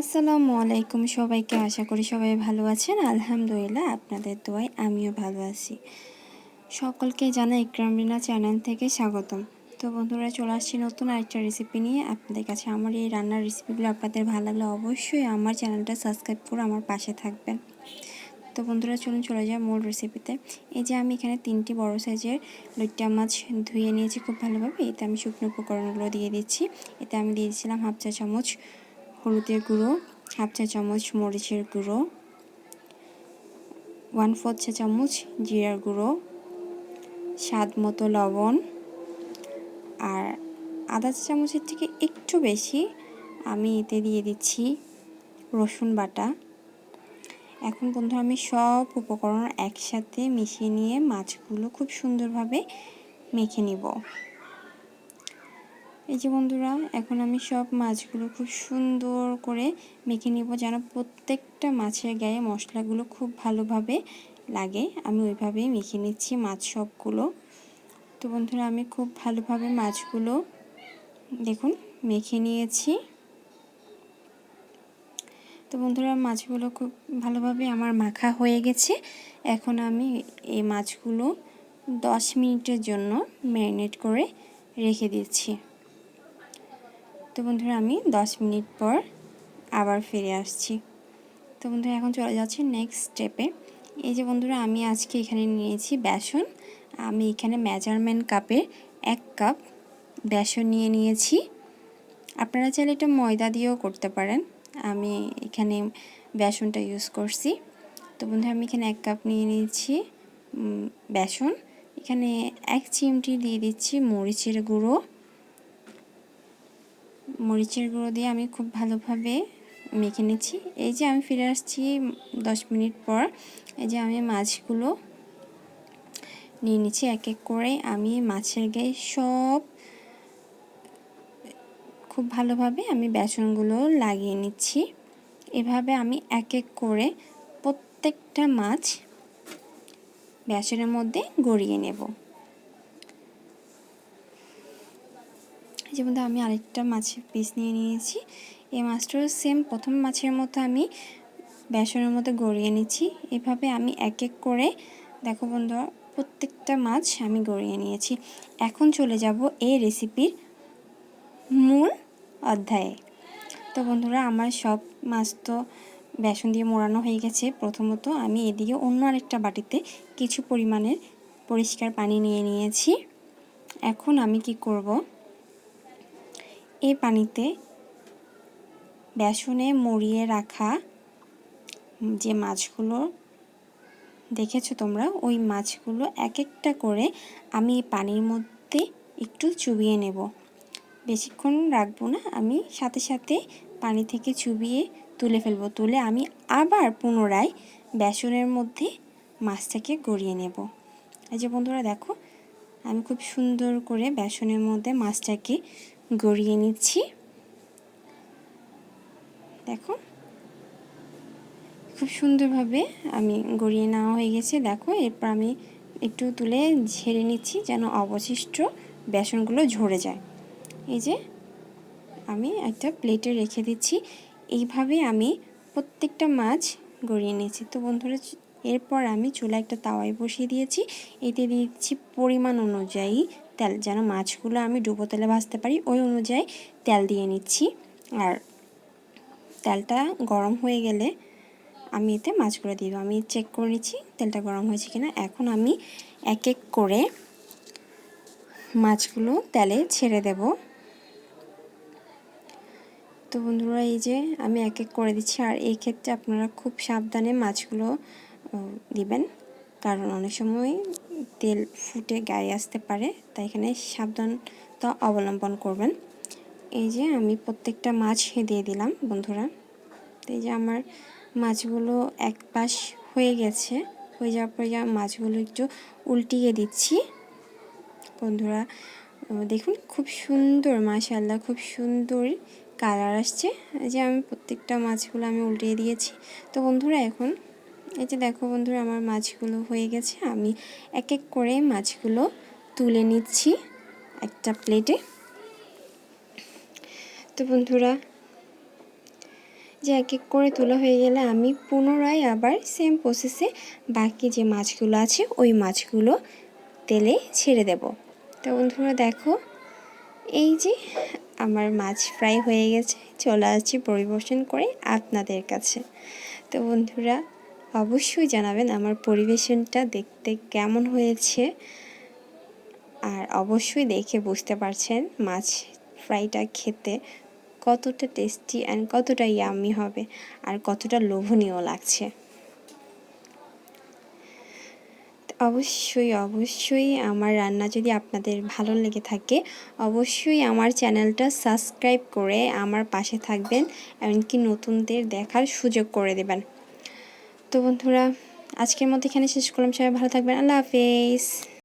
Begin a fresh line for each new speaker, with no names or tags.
আসসালামু আলাইকুম সবাইকে। আশা করি সবাই ভালো আছেন। আলহামদুলিল্লাহ আপনাদের দোয়ায় আমিও ভালো আছি। সকলকে জানাই ইকরাম রিনা চ্যানেল থেকে স্বাগতম। তো বন্ধুরা, চলে আসছি নতুন আরেকটা রেসিপি নিয়ে আপনাদের কাছে। আমার এই রান্নার রেসিপিগুলো আপনাদের ভালো লাগলে অবশ্যই আমার চ্যানেলটা সাবস্ক্রাইব করে আমার পাশে থাকবেন। তো বন্ধুরা, চলে যায় মূল রেসিপিতে। এই যে আমি এখানে 3টি বড় সাইজের লইট্টা মাছ ধুয়ে নিয়েছি খুব ভালোভাবে। এতে আমি শুকনো উপকরণগুলো দিয়ে দিচ্ছি। এতে আমি দিয়ে দিয়েছিলাম 1/2 চা চামচ হলুদের গুঁড়ো, 1/2 চা চামচ মরিচের গুঁড়ো, 1/4 চা চামচ জিরার গুঁড়ো, স্বাদ মতো লবণ, আর আধা চা চামচের থেকে একটু বেশি আমি এতে দিয়ে দিচ্ছি রসুন বাটা। এখন বন্ধুরা, আমি সব উপকরণ একসাথে মিশিয়ে নিয়ে মাছগুলো খুব সুন্দরভাবে মেখে নিব। এই যে বন্ধুরা, এখন আমি সব মাছগুলো খুব সুন্দর করে মেখে নিব, যেন প্রত্যেকটা মাছের গায়ে মশলাগুলো খুব ভালোভাবে লাগে। আমি ওইভাবেই মেখে নিচ্ছি মাছ সবগুলো। তো বন্ধুরা, আমি খুব ভালোভাবে মাছগুলো দেখুন মেখে নিয়েছি। তো বন্ধুরা, মাছগুলো খুব ভালোভাবে আমার মাখা হয়ে গেছে। এখন আমি এই মাছগুলো 10 মিনিটের জন্য ম্যারিনেট করে রেখে দিচ্ছি। তো বন্ধুরা, আমি 10 মিনিট পর আবার ফিরে আসছি। তো বন্ধুরা, এখন চলে যাচ্ছি নেক্সট স্টেপে। এই যে বন্ধুরা, আমি আজকে এখানে নিয়েছি বেসন। আমি এখানে মেজারমেন্ট কাপের 1 কাপ বেসন নিয়েছি। আপনারা চাইলে এটা ময়দা দিয়েও করতে পারেন। আমি এখানে বেসনটা ইউজ করছি। তো বন্ধুরা, আমি এখানে 1 কাপ নিয়ে নিয়েছি বেসন। এখানে 1 চিমটি দিয়ে দিচ্ছি মরিচের গুঁড়ো দিয়ে আমি খুব ভালোভাবে মেখে নিচ্ছি। এই যে আমি ফিরে আসছি 10 মিনিট পর। এই যে আমি মাছগুলো নিয়ে নিচ্ছি এক এক করে। আমি মাছের গায়ে সব খুব ভালোভাবে আমি বেসনগুলো লাগিয়ে নিচ্ছি। এভাবে আমি এক এক করে প্রত্যেকটা মাছ বেসনের মধ্যে গড়িয়ে নেব। যেমন আমি আরেকটা মাছের পিস নিয়ে নিয়েছি। এই মাছটাও সেম প্রথম মাছের মতো আমি বেসনের মধ্যে গড়িয়ে নিচ্ছি। এভাবে আমি এক এক করে দেখো বন্ধুরা, প্রত্যেকটা মাছ আমি গড়িয়ে নিয়েছি। এখন চলে যাব এই রেসিপির মূল অধ্যায়ে। তো বন্ধুরা, আমার সব মাছ তো বেসন দিয়ে মোড়ানো হয়ে গেছে। প্রথমত আমি এদিকে অন্য আরেকটা বাটিতে কিছু পরিমাণের পরিষ্কার পানি নিয়ে নিয়েছি। এখন আমি কি করব, এই পানিতে বেসনে মুড়িয়ে রাখা যে মাছগুলো দেখেছো তোমরা, ওই মাছগুলো এক একটা করে আমি পানির মধ্যে একটু চুবিয়ে নেব। বেশিক্ষণ রাখবো না, আমি সাথে সাথে পানি থেকে চুবিয়ে তুলে ফেলবো। তুলে আমি আবার পুনরায় বেসনের মধ্যে মাছটাকে গড়িয়ে নেব। এই যে বন্ধুরা দেখো, আমি খুব সুন্দর করে বেসনের মধ্যে মাছটাকে গড়িয়ে নিচ্ছি। দেখো খুব সুন্দরভাবে আমি গড়িয়ে নেওয়া হয়ে গেছে। দেখো, এরপর আমি একটু তুলে ঝেড়ে নিচ্ছি যেন অবশিষ্ট বেসনগুলো ঝরে যায়। এই যে আমি একটা প্লেটে রেখে দিচ্ছি। এইভাবে আমি প্রত্যেকটা মাছ গড়িয়ে নিয়েছি। তো বন্ধুরা, এরপর আমি চুলায় একটা তাওয়ায় বসিয়ে দিয়েছি। এতে দিচ্ছি পরিমাণ অনুযায়ী তেল, যেন মাছগুলো আমি ডুবো তেলে ভাজতে পারি ওই অনুযায়ী তেল দিয়ে নিচ্ছি। আর তেলটা গরম হয়ে গেলে আমি এতে মাছগুলো দিয়ে দেবো। আমি চেক করে নিচ্ছি তেলটা গরম হয়েছে কিনা। এখন আমি এক এক করে মাছগুলো তেলে ছেড়ে দেব। তো বন্ধুরা, এই যে আমি এক এক করে দিচ্ছি। আর এই ক্ষেত্রে আপনারা খুব সাবধানে মাছগুলো দিবেন, কারণ অনেক সময় তেল ফুটে গায়ে আসতে পারে, তাই এখানে সাবধানতা অবলম্বন করবেন। এই যে আমি প্রত্যেকটা মাছ দিয়ে দিলাম বন্ধুরা। তো এই যে আমার মাছগুলো এক পাশ হয়ে গেছে। হয়ে যাওয়ার পরে মাছগুলো একটু উল্টিয়ে দিচ্ছি বন্ধুরা। দেখুন খুব সুন্দর, মাশাআল্লাহ, খুব সুন্দর কালার আসছে। এই যে আমি প্রত্যেকটা মাছগুলো আমি উল্টিয়ে দিয়েছি। তো বন্ধুরা, এখন এই যে দেখো বন্ধুরা, আমার মাছগুলো হয়ে গেছে। আমি এক এক করে মাছগুলো তুলে নিচ্ছি একটা প্লেটে। তো বন্ধুরা, যে এক এক করে তোলা হয়ে গেলে আমি পুনরায় আবার সেম প্রসেসে বাকি যে মাছগুলো আছে ওই মাছগুলো তেলে ছেড়ে দেব। তো বন্ধুরা দেখো, এই যে আমার মাছ ফ্রাই হয়ে গেছে, চলে আসছি পরিবেশন করে আপনাদের কাছে। তো বন্ধুরা অবশ্যই জানাবেন আমার পরিবেশনটা দেখতে কেমন হয়েছে, আর অবশ্যই দেখে বুঝতে পারছেন মাছ ফ্রাইটা খেতে কতটা টেস্টি অ্যান্ড কতটা ইয়াম্মি হবে আর কতটা লোভনীয় লাগছে। অবশ্যই আমার রান্না যদি আপনাদের ভালো লেগে থাকে অবশ্যই আমার চ্যানেলটা সাবস্ক্রাইব করে আমার পাশে থাকবেন, এমনকি নতুনদের দেখার সুযোগ করে দেবেন। তো বন্ধুরা আজকের মতো এখানে শেষ করলাম, সবাই ভালো থাকবেন, আল্লাহ হাফেজ।